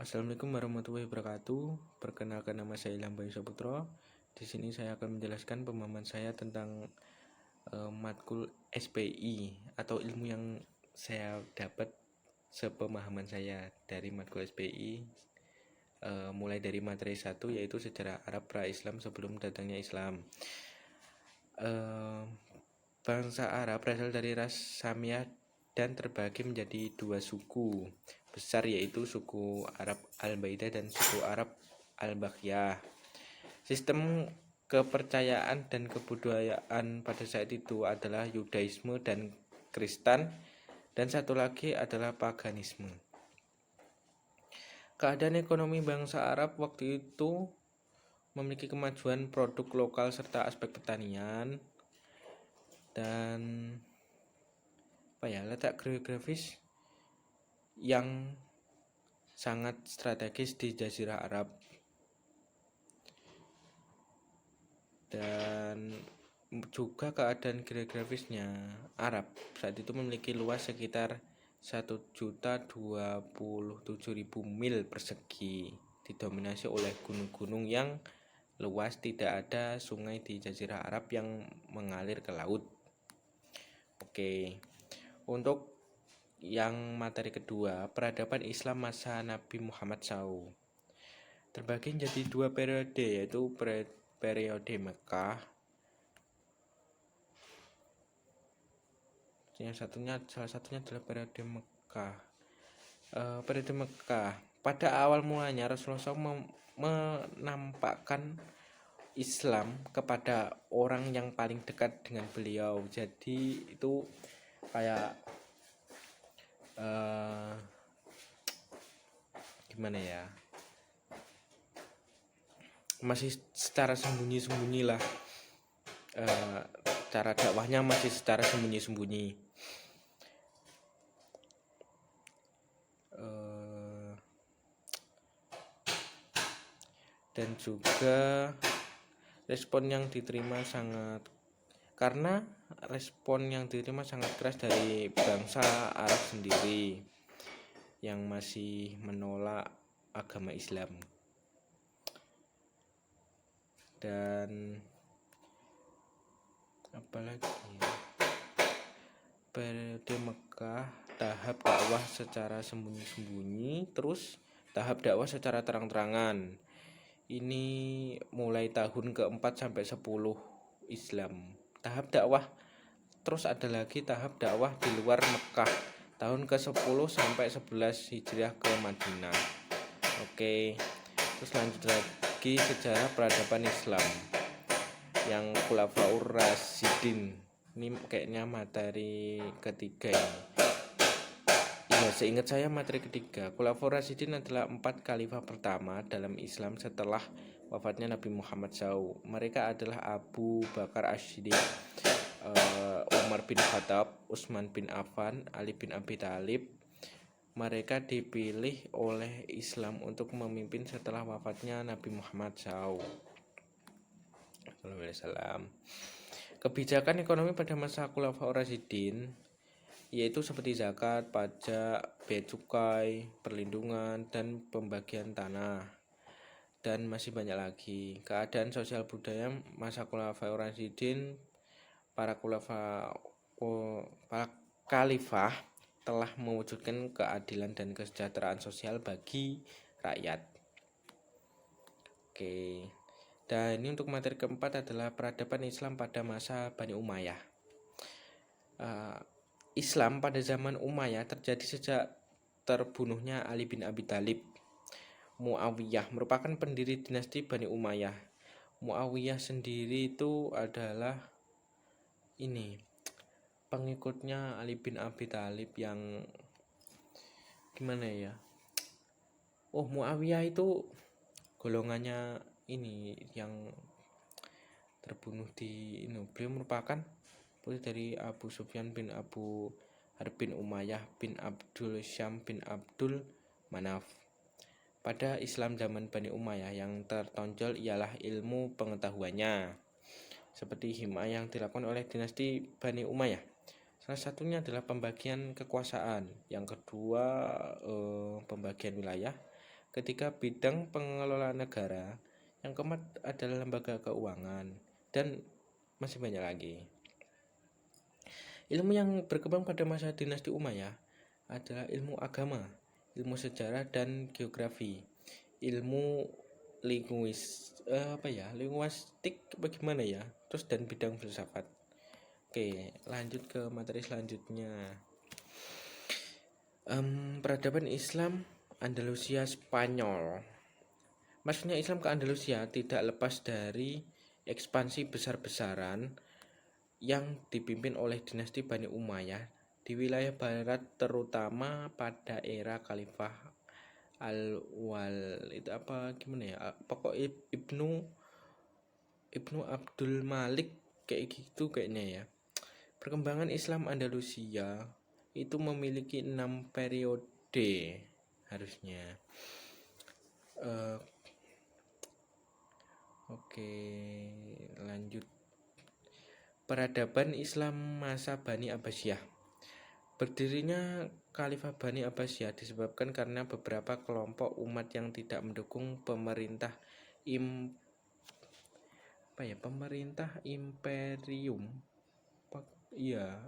Assalamualaikum warahmatullahi wabarakatuh. Perkenalkan, nama saya Ilham Bayu Saputra. Di sini saya akan menjelaskan pemahaman saya tentang matkul SPI atau ilmu yang saya dapat sepemahaman saya dari matkul SPI, mulai dari materi 1 yaitu sejarah Arab pra-Islam sebelum datangnya Islam. Bangsa Arab berasal dari ras Samiyah dan terbagi menjadi dua suku besar, yaitu suku Arab Al-Baidah dan suku Arab Al-Baqiyah. Sistem kepercayaan dan kebudayaan pada saat itu adalah Yudaisme dan Kristen, dan satu lagi adalah paganisme. Keadaan ekonomi bangsa Arab waktu itu memiliki kemajuan produk lokal serta aspek pertanian dan letak geografis yang sangat strategis di Jazirah Arab. Dan juga keadaan geografisnya Arab saat itu memiliki luas sekitar 1.027.000 mil persegi, didominasi oleh gunung-gunung yang luas. Tidak ada sungai di Jazirah Arab yang mengalir ke laut. Oke, untuk yang materi kedua, peradaban Islam masa Nabi Muhammad SAW terbagi menjadi dua periode, yaitu periode Mekah. Salah satunya adalah periode Mekah. Periode Mekah, pada awal mulanya Rasulullah SAW menampakkan Islam kepada orang yang paling dekat dengan beliau. Jadi itu kayak gimana ya, masih secara sembunyi-sembunyi lah, cara dakwahnya masih secara sembunyi-sembunyi. Dan juga respon yang diterima sangat keras dari bangsa Arab sendiri yang masih menolak agama Islam. Dan apalagi periode Mekah, tahap dakwah secara sembunyi-sembunyi, terus tahap dakwah secara terang-terangan. Ini mulai tahun ke-4 sampai 10 Islam. Tahap dakwah terus ada lagi tahap dakwah di luar Mekah, tahun ke-10 sampai 11 Hijriah ke Madinah. Oke, terus lanjut lagi sejarah peradaban Islam yang Khulafaur Rasyidin. Ini kayaknya materi ketiga ini. Ya, seingat saya materi ketiga. Khulafaur Rasyidin adalah 4 khalifah pertama dalam Islam setelah wafatnya Nabi Muhammad SAW. Mereka adalah Abu Bakar As-Siddiq, Umar bin Khattab, Utsman bin Affan, Ali bin Abi Thalib. Mereka dipilih oleh Islam untuk memimpin setelah wafatnya Nabi Muhammad SAW. Kebijakan ekonomi pada masa Khulafaur Rasyidin yaitu seperti zakat, pajak, bea cukai, perlindungan, dan pembagian tanah, dan masih banyak lagi. Keadaan sosial budaya masa Khulafaur Rasyidin, para khalifah telah mewujudkan keadilan dan kesejahteraan sosial bagi rakyat. Oke. Dan ini untuk materi keempat adalah peradaban Islam pada masa Bani Umayyah. Islam pada zaman Umayyah terjadi sejak terbunuhnya Ali bin Abi Thalib. Muawiyah merupakan pendiri dinasti Bani Umayyah. Muawiyah sendiri itu adalah pengikutnya Ali bin Abi Thalib yang gimana ya? Muawiyah itu golongannya yang terbunuh di beliau merupakan putri dari Abu Sufyan bin Abu Harb bin Umayyah bin Abdul Syam bin Abdul Manaf. Pada Islam zaman Bani Umayyah yang tertonjol ialah ilmu pengetahuannya, seperti himaya yang dilakukan oleh dinasti Bani Umayyah. Salah satunya adalah pembagian kekuasaan, yang kedua pembagian wilayah, Ketiga, bidang pengelolaan negara. Yang keempat adalah lembaga keuangan, dan masih banyak lagi. Ilmu yang berkembang pada masa dinasti Umayyah adalah ilmu agama, ilmu sejarah dan geografi, ilmu linguistik bagaimana ya, terus dan bidang filsafat. Oke, lanjut ke materi selanjutnya. Peradaban Islam Andalusia Spanyol. Masuknya Islam ke Andalusia tidak lepas dari ekspansi besar-besaran yang dipimpin oleh dinasti Bani Umayyah di wilayah barat, terutama pada era Khalifah Al-Walid Ibnu Abdul Malik kayak gitu kayaknya ya. Perkembangan Islam Andalusia itu memiliki 6 periode harusnya. Oke, lanjut. Peradaban Islam masa Bani Abbasiyah. Berdirinya Khalifah Bani Abbasiyah disebabkan karena beberapa kelompok umat yang tidak mendukung pemerintah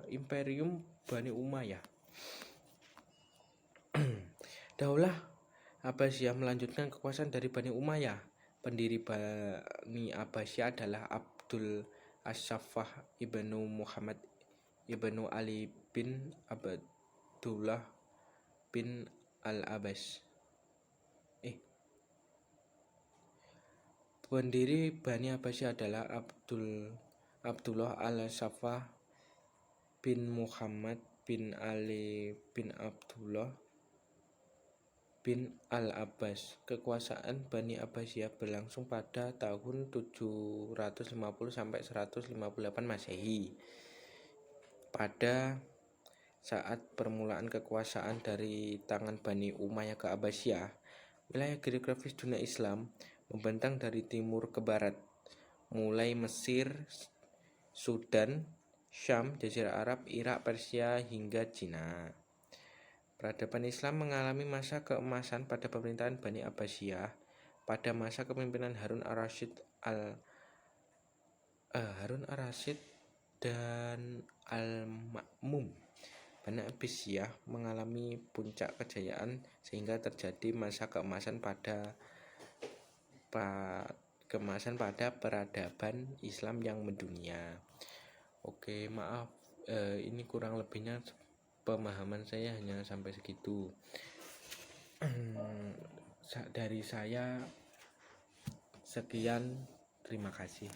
Imperium Bani Umayyah. Daulah Abbasiyah melanjutkan kekuasaan dari Bani Umayyah. Pendiri Bani Abbasiyah adalah Abdul As-Saffah ibnu Muhammad ibnu Ali bin Abdullah bin Al-Abbas. Pendiri Bani Abbasiyah adalah Abdullah Al-Saffah bin Muhammad bin Ali bin Abdullah bin Al-Abbas. Kekuasaan Bani Abbasiyah berlangsung pada tahun 750 sampai 158 Masehi. Pada saat permulaan kekuasaan dari tangan Bani Umayyah ke Abbasiyah, wilayah geografis dunia Islam membentang dari timur ke barat, mulai Mesir, Sudan, Syam, Jazirah Arab, Irak, Persia, hingga Cina. Peradaban Islam mengalami masa keemasan pada pemerintahan Bani Abbasiyah pada masa kepemimpinan Harun ar-Rasyid dan Al-Ma'mum. Bani Abbasiyah mengalami puncak kejayaan sehingga terjadi masa keemasan pada peradaban Islam yang mendunia. Oke, maaf, ini kurang lebihnya pemahaman saya hanya sampai segitu. Dari saya sekian, terima kasih.